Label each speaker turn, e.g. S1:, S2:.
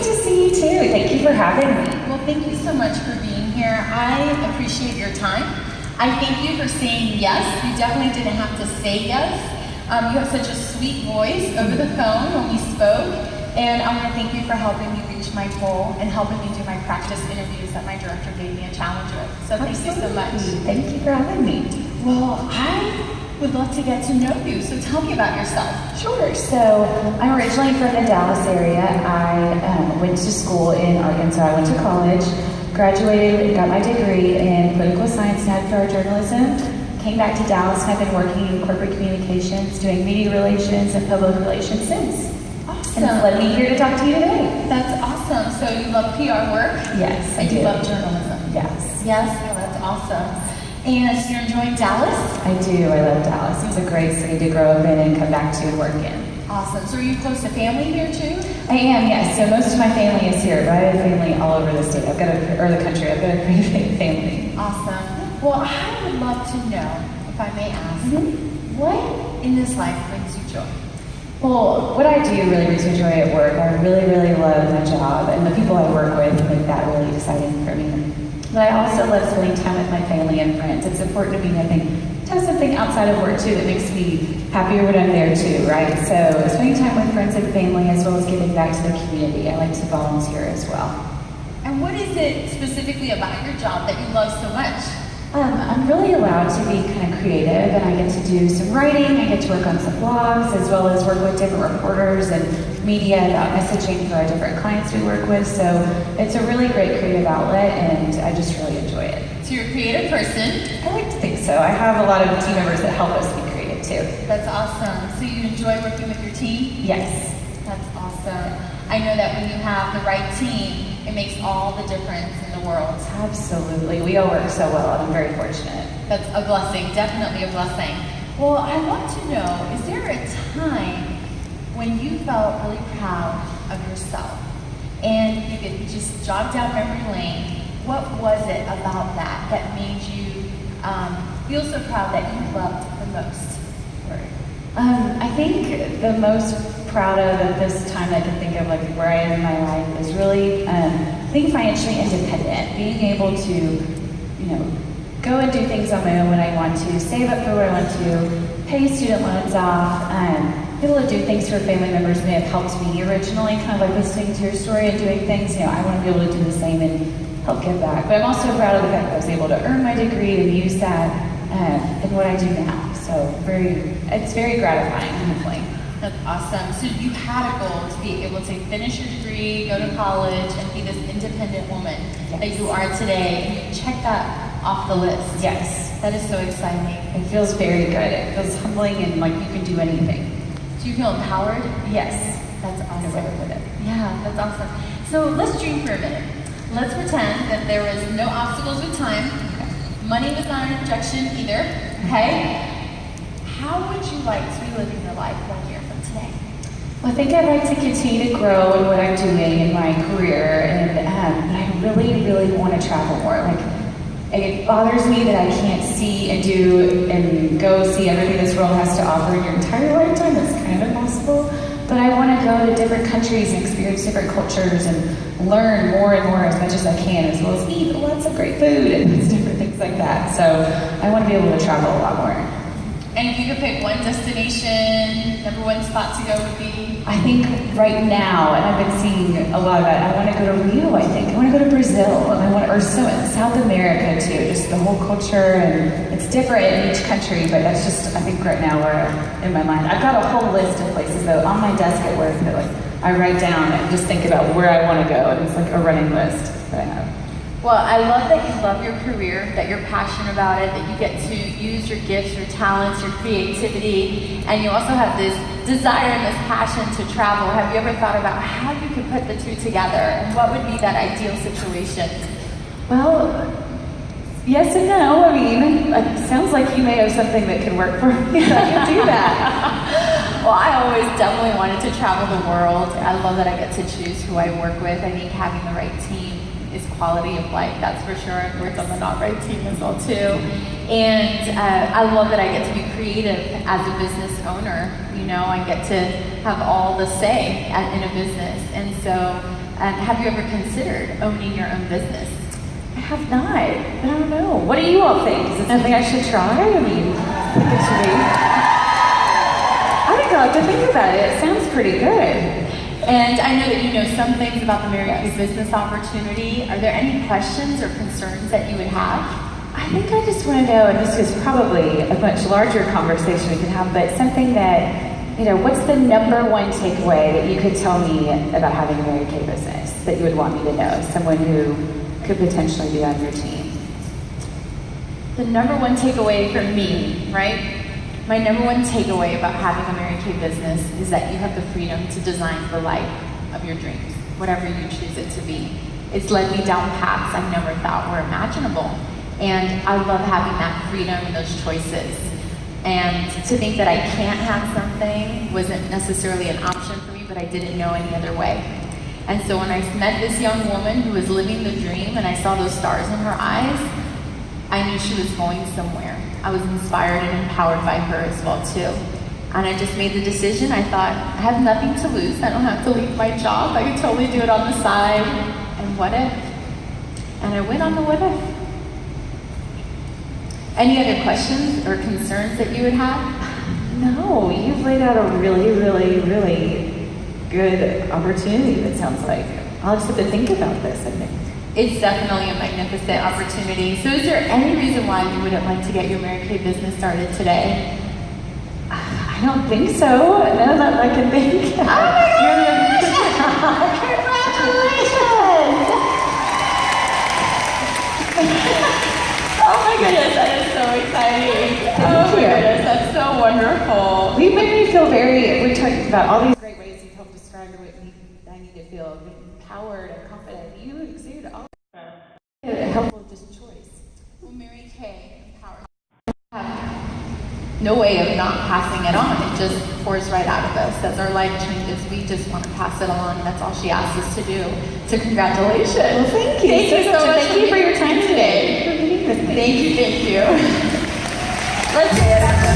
S1: nice to see you too. Thank you for having me.
S2: Well, thank you so much for being here. I appreciate your time. I thank you for saying yes. You definitely didn't have to say yes. You have such a sweet voice over the phone when we spoke. And I want to thank you for helping me reach my goal and helping me do my practice interviews that my director gave me a challenge with. So thank you so much.
S1: Thank you for having me.
S2: Well, I would love to get to know you. So tell me about yourself.
S1: Sure. So I'm originally from the Dallas area. I went to school in Arkansas. I went to college, graduated, got my degree in political science and PR journalism. Came back to Dallas and I've been working in corporate communications, doing media relations and public relations since.
S2: Awesome.
S1: And it's led me here to talk to you today.
S2: That's awesome. So you love PR work?
S1: Yes, I do.
S2: You love journalism?
S1: Yes.
S2: Yes, well, that's awesome. And you're enjoying Dallas?
S1: I do. I love Dallas. It's a great city to grow up in and come back to and work in.
S2: Awesome. So are you close to family here too?
S1: I am, yes. So most of my family is here, but I have family all over the state. Or the country. I've got a pretty big family.
S2: Awesome. Well, I would love to know, if I may ask, what in this life brings you joy?
S1: Well, what I do really brings me joy at work. I really, really love my job, and the people I work with make that really exciting for me. But I also love spending time with my family and friends. It's important to me, I think, to have something outside of work too that makes me happier when I'm there too, right? So spending time with friends and family as well as giving back to the community. I like to volunteer as well.
S2: And what is it specifically about your job that you love so much?
S1: I'm really allowed to be kind of creative, and I get to do some writing, I get to work on some blogs, as well as work with different reporters and media about messaging for our different clients we work with. So it's a really great creative outlet, and I just really enjoy it.
S2: So you're a creative person?
S1: I like to think so. I have a lot of team members that help us be creative too.
S2: That's awesome. So you enjoy working with your team?
S1: Yes.
S2: That's awesome. I know that when you have the right team, it makes all the difference in the world.
S1: Absolutely. We all work so well, and I'm very fortunate.
S2: That's a blessing, definitely a blessing. Well, I want to know, is there a time when you felt really proud of yourself? And you could just jog down memory lane. What was it about that that made you feel so proud that you loved the most?
S1: I think the most proud of at this time that I can think of, like where I am in my life, is really being financially independent, being able to, go and do things on my own when I want to, save up for what I want to, pay student loans off, be able to do things for family members may have helped me originally, kind of like listening to your story and doing things. I want to be able to do the same and help give back. But I'm also proud of the fact that I was able to earn my degree and use that in what I do now. So it's very gratifying, honestly.
S2: That's awesome. So you had a goal to be able to finish your degree, go to college, and be this independent woman that you are today. And you check that off the list.
S1: Yes.
S2: That is so exciting.
S1: It feels very good. It feels humbling and like you can do anything.
S2: Do you feel empowered?
S1: Yes.
S2: That's awesome.
S1: Good way to put it.
S2: Yeah, that's awesome. So let's dream for a minute. Let's pretend that there was no obstacles with time. Money was not an objection either. Okay? How would you like to be living your life 1 year from today?
S1: Well, I think I'd like to continue to grow in what I'm doing in my career, and I really, really want to travel more. It bothers me that I can't see and do and go see everything this world has to offer in your entire lifetime. It's kind of impossible. But I want to go to different countries and experience different cultures and learn more and more as much as I can, as well as eat lots of great food and different things like that. So I want to be able to travel a lot more.
S2: And if you could pick one destination, number one spot to go would be?
S1: I think right now, and I've been seeing a lot of it, I want to go to Rio, I think. I want to go to Brazil, or South America too, just the whole culture, and it's different in each country, but that's just, I think right now where in my mind. I've got a whole list of places though on my desk at work that I write down and just think about where I want to go, and it's like a running list that I have.
S2: Well, I love that you love your career, that you're passionate about it, that you get to use your gifts, your talents, your creativity, and you also have this desire and this passion to travel. Have you ever thought about how you could put the two together, and what would be that ideal situation?
S1: Well, yes and no. I mean, it sounds like you may have something that could work for me. I can do that.
S2: Well, I always definitely wanted to travel the world. I love that I get to choose who I work with. I think having the right team is quality of life, that's for sure. I've worked on the not right team as well too. And I love that I get to be creative as a business owner. I get to have all the say in a business. And so, have you ever considered owning your own business?
S1: I have not. I don't know. What do you all think? Is it something I should try? I mean, I think it should be. I think I'll have to think about it. It sounds pretty good.
S2: And I know that you know some things about the Mary Kay business opportunity. Are there any questions or concerns that you would have?
S1: I think I just want to know, and this is probably a much larger conversation we can have, but something that, you know, what's the number one takeaway that you could tell me about having a Mary Kay business that you would want me to know? Someone who could potentially be on your team.
S2: The number one takeaway for me, right? My number one takeaway about having a Mary Kay business is that you have the freedom to design the life of your dreams, whatever you choose it to be. It's led me down paths I never thought were imaginable. And I love having that freedom and those choices. And to think that I can't have something wasn't necessarily an option for me, but I didn't know any other way. And so when I met this young woman who was living the dream and I saw those stars in her eyes, I knew she was going somewhere. I was inspired and empowered by her as well too. And I just made the decision. I thought, I have nothing to lose. I don't have to leave my job. I could totally do it on the side. And what if? And I went on the what if. Any other questions or concerns that you would have?
S1: No, you've laid out a really, really, really good opportunity, it sounds like. I'll just have to think about this, I think.
S2: It's definitely a magnificent opportunity. So is there any reason why you wouldn't like to get your Mary Kay business started today?
S1: I don't think so. None that I can think.
S2: Oh my gosh! Congratulations! Oh my goodness, that is so exciting. Oh my goodness, that's so wonderful.
S1: You made me feel we talked about all these great ways you've helped describe what I need to feel empowered and confident. You exude all a helpful just choice.
S2: Well, Mary Kay empowered. Have no way of not passing it on. It just pours right out of us. As our life changes, we just want to pass it along. That's all she asks us to do. So congratulations.
S1: Well, thank you.
S2: Thank you so much.
S1: Thank you for your time today.
S2: Thank you. Let's hear it.